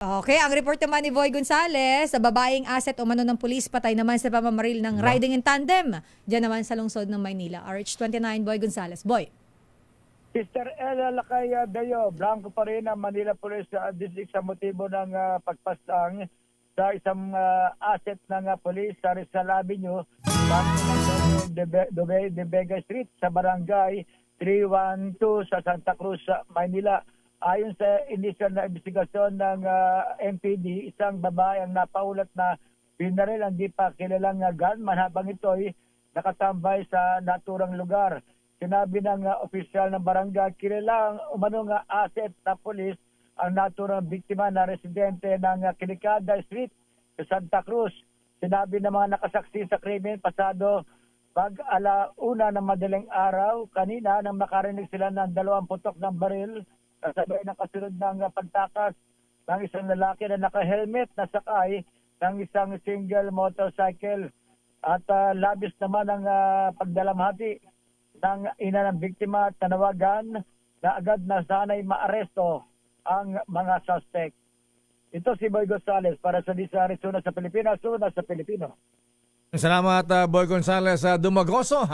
Okay, ang report naman ni Boy Gonzales, sa babaeng asset o mano ng pulis patay naman sa pamamaril ng riding in tandem. Diyan naman sa lungsod ng Maynila. RH29, Boy Gonzales. Boy. Sister Ella Lacaya Dayo, blanco pa rin ang Manila Police District sa motibo ng pagpasang sa isang asset ng police sa Rizal Avenue, de Vega Street sa barangay 312 sa Santa Cruz, Maynila. Ayon sa initial na investigasyon ng MPD, isang babae ang napaulat na binaril ang di pa kilalang gunman habang ito'y nakatambay sa naturang lugar. Sinabi ng opisyal ng barangay, kilalang umanong asset na polis ang naturang biktima na residente ng Kilikada Street sa Santa Cruz. Sinabi ng mga nakasaksi sa krimen, pasado pag-alauna ng madaling araw, kanina nang makarinig sila ng 2 putok ng baril, kasabay ng kasunod ng pagtakas ng isang lalaki na naka-helmet na sakay ng isang single motorcycle. At labis naman ang pagdalamhati ng ina ng biktima at nanawagan na agad na sana'y maaresto ang mga suspect. Ito si Boy Gonzales para sa Disa Arizona sa Pilipinas, una sa Pilipino. Salamat Boy Gonzales Dumagoso.